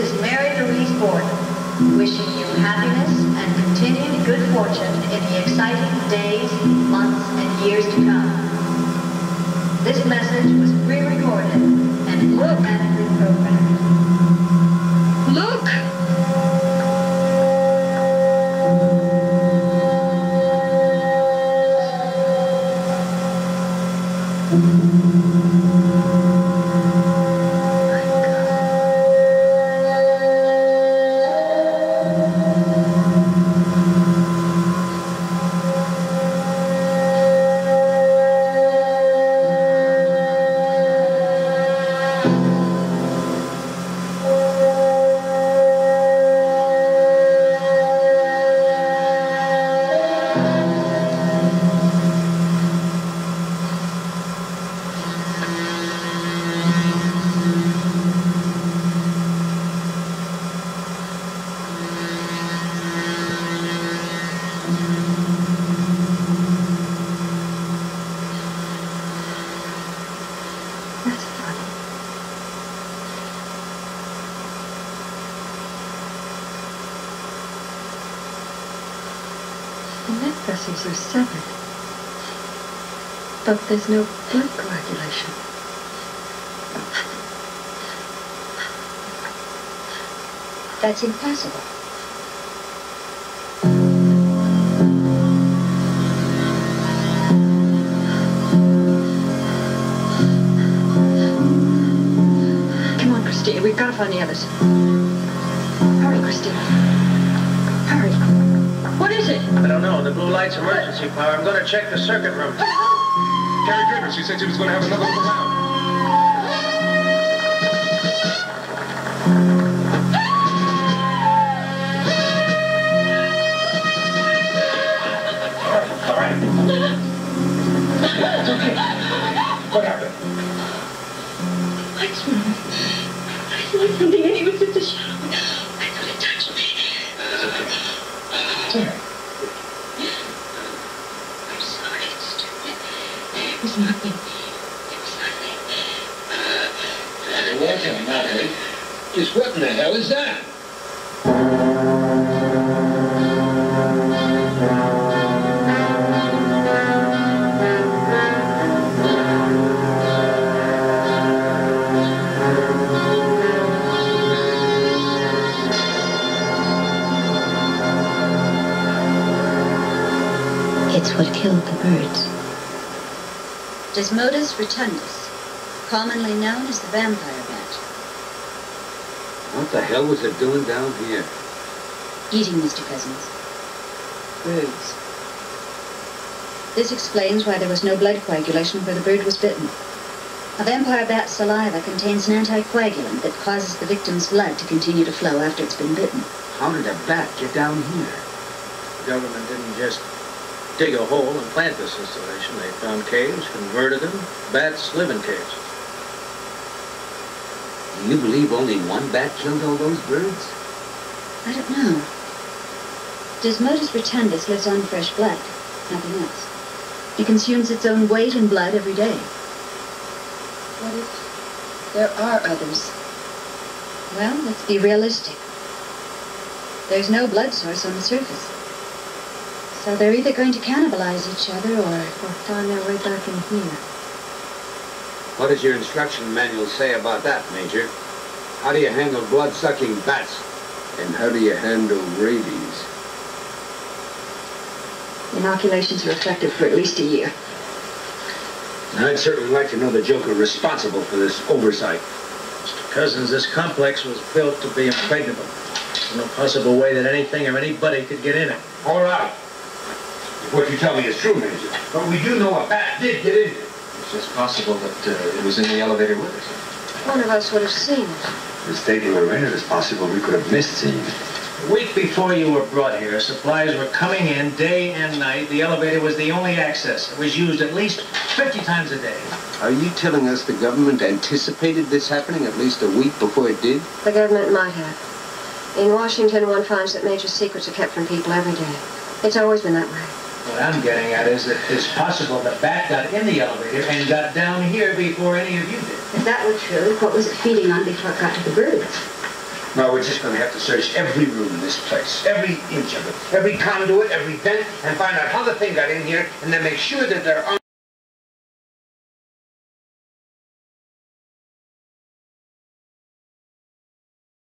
is Mary Louise Gordon, wishing you happiness and continued good fortune in the exciting days, months, and years to come. This message was pre-recorded and automatically programmed. Look! Vessels are severed, but there's no blood coagulation. That's impossible. Come on, Christina, we've got to find the others. Hurry, Christina. Hurry. What is it? I don't know. The blue light's emergency power. I'm going to check the circuit room. Carrie Griffin, she said she was going to have another look around. All right. It's okay. What happened? Lights were on. I saw something and it was just a shadow. I thought it touched me. It's okay. It's all right. I'm sorry, it's stupid. It was nothing. It was nothing. You're welcome, Natalie. Just what in the hell is that? It's what killed the birds. Desmodus rotundus, commonly known as the vampire bat. What the hell was it doing down here? Eating, Mr. Cousins. Birds. This explains why there was no blood coagulation where the bird was bitten. A vampire bat's saliva contains an anticoagulant that causes the victim's blood to continue to flow after it's been bitten. How did a bat get down here? The government didn't just dig a hole and plant this installation. They found caves, converted them. Bats live in caves. Do you believe only one bat killed all those birds? I don't know. Desmodus rotundus lives on fresh blood, nothing else. It consumes its own weight in blood every day. What if there are others? Well, let's be realistic. There's no blood source on the surface. So they're either going to cannibalize each other or find their way back in here. What does your instruction manual say about that, Major? How do you handle blood-sucking bats? And how do you handle rabies? Inoculations are effective for at least a year. I'd certainly like to know the joker responsible for this oversight. Mr. Cousins, this complex was built to be impregnable. There's no possible way that anything or anybody could get in it. All right. If what you tell me is true, Major. But we do know a bat did get in here. It's just possible that it was in the elevator with us. One of us would have seen it. The state we were in, it is possible we could have missed seeing it. A week before you were brought here, supplies were coming in day and night. The elevator was the only access. It was used at least 50 times a day. Are you telling us the government anticipated this happening at least a week before it did? The government might have. In Washington, one finds that major secrets are kept from people every day. It's always been that way. What I'm getting at is that it's possible the bat got in the elevator and got down here before any of you did. If that were true, what was it feeding on before it got to the birds? No, we're just going to have to search every room in this place, every inch of it, every conduit, every vent, and find out how the thing got in here, and then make sure that they're